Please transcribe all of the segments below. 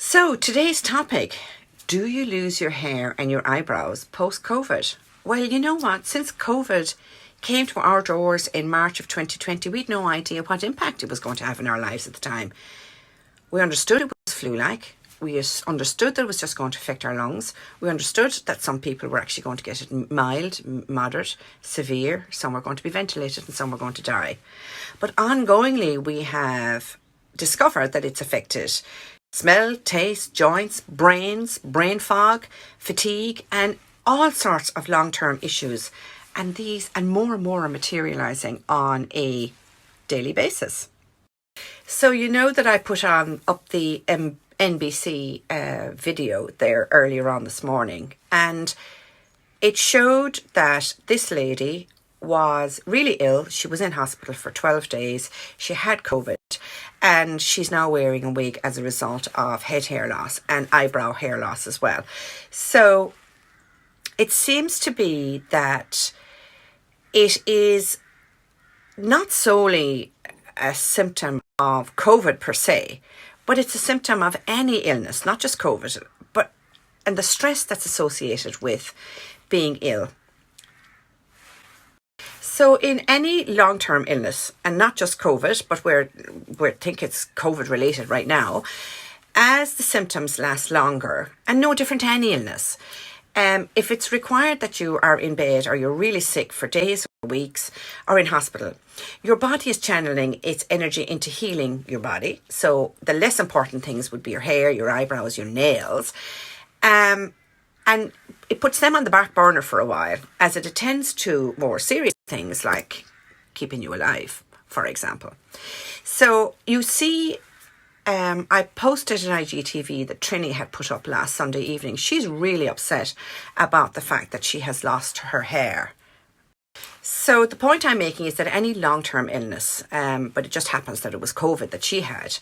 So today's topic, do you lose your hair and your eyebrows post-COVID? Well, you know what? Since COVID came to our doors in March of 2020, we had no idea what impact it was going to have in our lives at the time. We understood it was flu-like. We understood that it was just going to affect our lungs. We understood that some people were actually going to get it mild, moderate, severe. Some were going to be ventilated and some were going to die. But ongoingly, we have discovered that it's affected smell, taste, joints, brains, brain fog, fatigue, and all sorts of long-term issues. And these and more are materializing on a daily basis. So you know that I put up the NBC video there earlier on this morning, and it showed that this lady was really ill. She was in hospital for 12 days. She had COVID, and she's now wearing a wig as a result of head hair loss and eyebrow hair loss as well. So it seems to be that it is not solely a symptom of COVID per se, but it's a symptom of any illness, not just COVID, and the stress that's associated with being ill. So in any long-term illness, and not just COVID, but we think it's COVID related right now, as the symptoms last longer, and no different to any illness, if it's required that you are in bed or you're really sick for days or weeks or in hospital, your body is channeling its energy into healing your body. So the less important things would be your hair, your eyebrows, your nails. And it puts them on the back burner for a while as it attends to more serious things like keeping you alive, for example. So you see, I posted an IGTV that Trini had put up last Sunday evening. She's really upset about the fact that she has lost her hair. So the point I'm making is that any long-term illness, but it just happens that it was COVID that she had,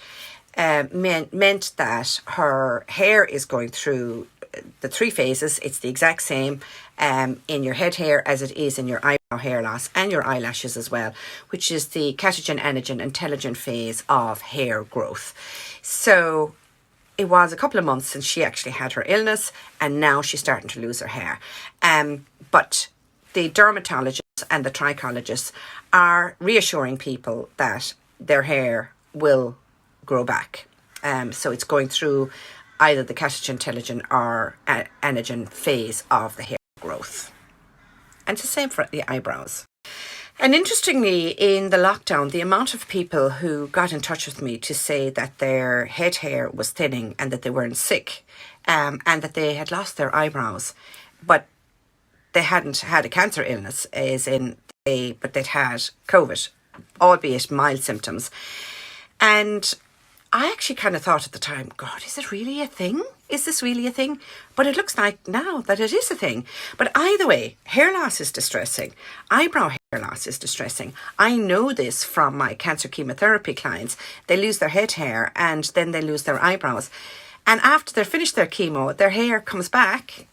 meant that her hair is going through the three phases. It's the exact same in your head hair as it is in your eyebrow hair loss and your eyelashes as well, which is the catagen, anagen and telegen phase of hair growth. So it was a couple of months since she actually had her illness, and now she's starting to lose her hair. But the dermatologists and the trichologists are reassuring people that their hair will grow back. So it's going through either the catagen, telegen or anagen phase of the hair growth. And it's the same for the eyebrows. And interestingly, in the lockdown, the amount of people who got in touch with me to say that their head hair was thinning and that they weren't sick, and that they had lost their eyebrows, but they hadn't had a cancer illness, but they'd had COVID, albeit mild symptoms. And I actually kind of thought at the time, God, is it really a thing? Is this really a thing? But it looks like now that it is a thing. But either way, hair loss is distressing. Eyebrow hair loss is distressing. I know this from my cancer chemotherapy clients. They lose their head hair and then they lose their eyebrows. And after they're finished their chemo, their hair comes back,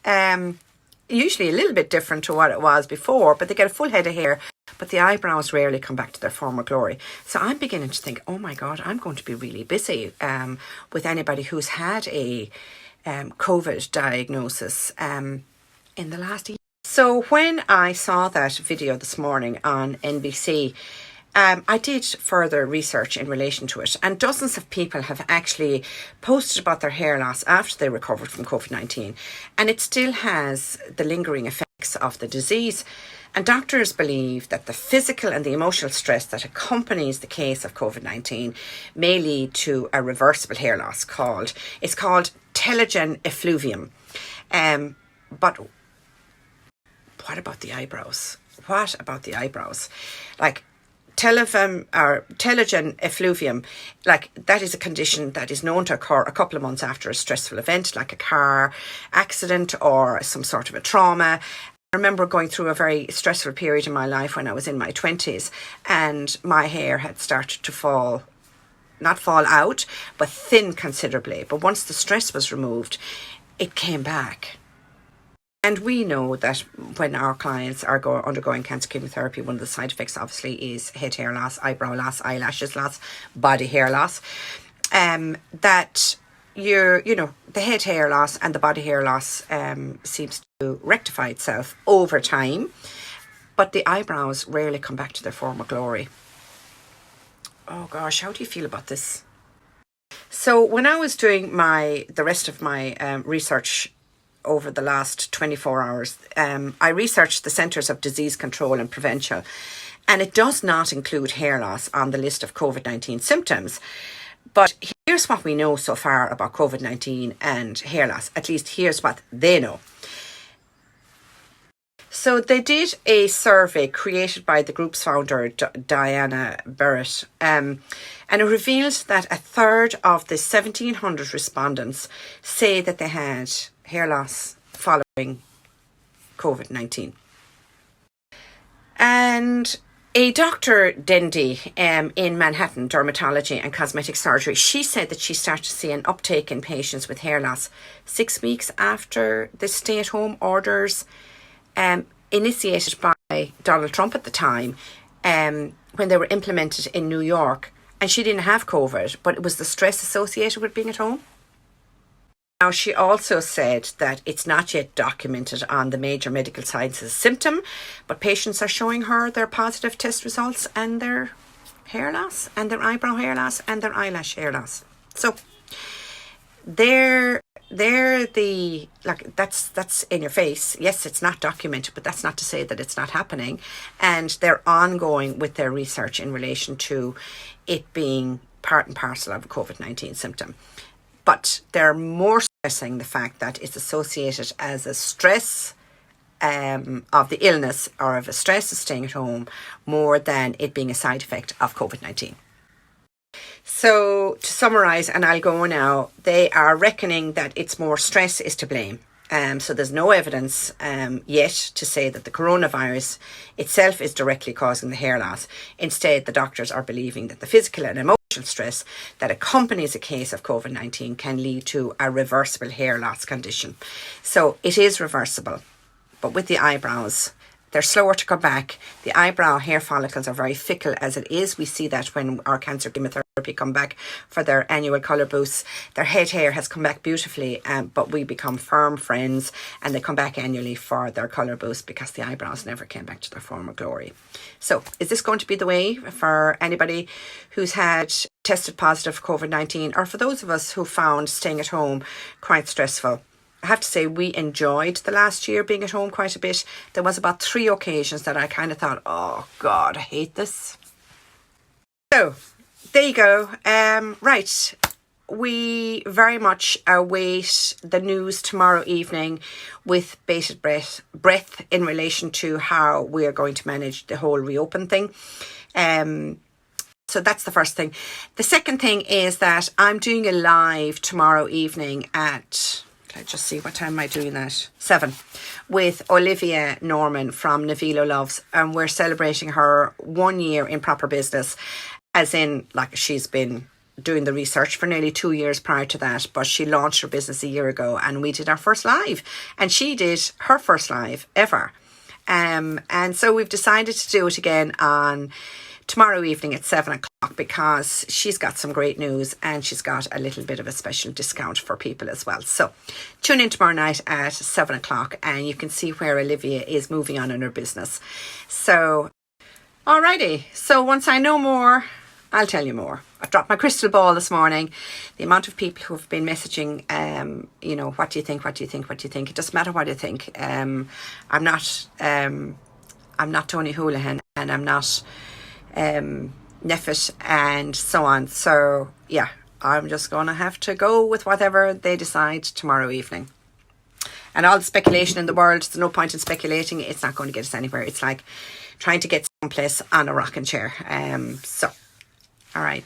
usually a little bit different to what it was before, but they get a full head of hair, but the eyebrows rarely come back to their former glory. So I'm beginning to think, oh my God, I'm going to be really busy with anybody who's had a COVID diagnosis in the last year. So when I saw that video this morning on NBC, I did further research in relation to it, and dozens of people have actually posted about their hair loss after they recovered from COVID-19, and it still has the lingering effects of the disease. And doctors believe that the physical and the emotional stress that accompanies the case of COVID-19 may lead to a reversible hair loss called telegen effluvium. But what about the eyebrows? What about the eyebrows? Like, telegen effluvium, like that is a condition that is known to occur a couple of months after a stressful event, like a car accident or some sort of a trauma. I remember going through a very stressful period in my life when I was in my 20s, and my hair had started to not fall out, but thin considerably. But once the stress was removed, it came back. And we know that when our clients are undergoing cancer chemotherapy, one of the side effects obviously is head hair loss, eyebrow loss, eyelashes loss, body hair loss. That the head hair loss and the body hair loss seems to rectify itself over time, but the eyebrows rarely come back to their former glory. Oh gosh, how do you feel about this? So when I was doing the rest of my research over the last 24 hours, I researched the Centres of Disease Control and Prevention, and it does not include hair loss on the list of COVID-19 symptoms. But here's what we know so far about COVID-19 and hair loss. At least here's what they know. So they did a survey created by the group's founder, Diana Barrett, and it revealed that a third of the 1,700 respondents say that they had hair loss following COVID-19. And a Dr. Dendy in Manhattan, dermatology and cosmetic surgery, she said that she started to see an uptake in patients with hair loss 6 weeks after the stay-at-home orders initiated by Donald Trump at the time, when they were implemented in New York. And she didn't have COVID, but it was the stress associated with being at home. Now, she also said that it's not yet documented on the major medical sciences symptom, but patients are showing her their positive test results and their hair loss and their eyebrow hair loss and their eyelash hair loss. So they're that's in your face. Yes, it's not documented, but that's not to say that it's not happening. And they're ongoing with their research in relation to it being part and parcel of a COVID-19 symptom. But they're more stressing the fact that it's associated as a stress of the illness or of a stress of staying at home more than it being a side effect of COVID-19. So to summarise, and I'll go now, they are reckoning that it's more stress is to blame. So there's no evidence yet to say that the coronavirus itself is directly causing the hair loss. Instead, the doctors are believing that the physical and emotional stress that accompanies a case of COVID-19 can lead to a reversible hair loss condition. So it is reversible, but with the eyebrows, they're slower to come back. The eyebrow hair follicles are very fickle as it is. We see that when our cancer chemotherapy come back for their annual colour boosts. Their head hair has come back beautifully, but we become firm friends and they come back annually for their colour boost because the eyebrows never came back to their former glory. So is this going to be the way for anybody who's had tested positive for COVID-19, or for those of us who found staying at home quite stressful? I have to say we enjoyed the last year being at home quite a bit. There was about 3 occasions that I kind of thought, oh God, I hate this. So there you go. Right. We very much await the news tomorrow evening with bated breath in relation to how we are going to manage the whole reopen thing. So that's the first thing. The second thing is that I'm doing a live tomorrow evening at... let's just see, what time am I doing that? 7, with Olivia Norman from Navilo Loves, and we're celebrating her 1 year in proper business, as in, like, she's been doing the research for nearly 2 years prior to that, but she launched her business a year ago, and we did our first live, and she did her first live ever, and so we've decided to do it again on tomorrow evening at 7 o'clock, because she's got some great news and she's got a little bit of a special discount for people as well. So tune in tomorrow night at 7 o'clock and you can see where Olivia is moving on in her business. So, alrighty. So once I know more, I'll tell you more. I've dropped my crystal ball this morning. The amount of people who have been messaging, what do you think, what do you think, what do you think? It doesn't matter what you think. I'm not Tony Houlihan, and I'm not Neffet and so on. So yeah, I'm just gonna have to go with whatever they decide tomorrow evening. And all the speculation in the world, there's no point in speculating. It's not going to get us anywhere. It's like trying to get someplace on a rocking chair. So all right.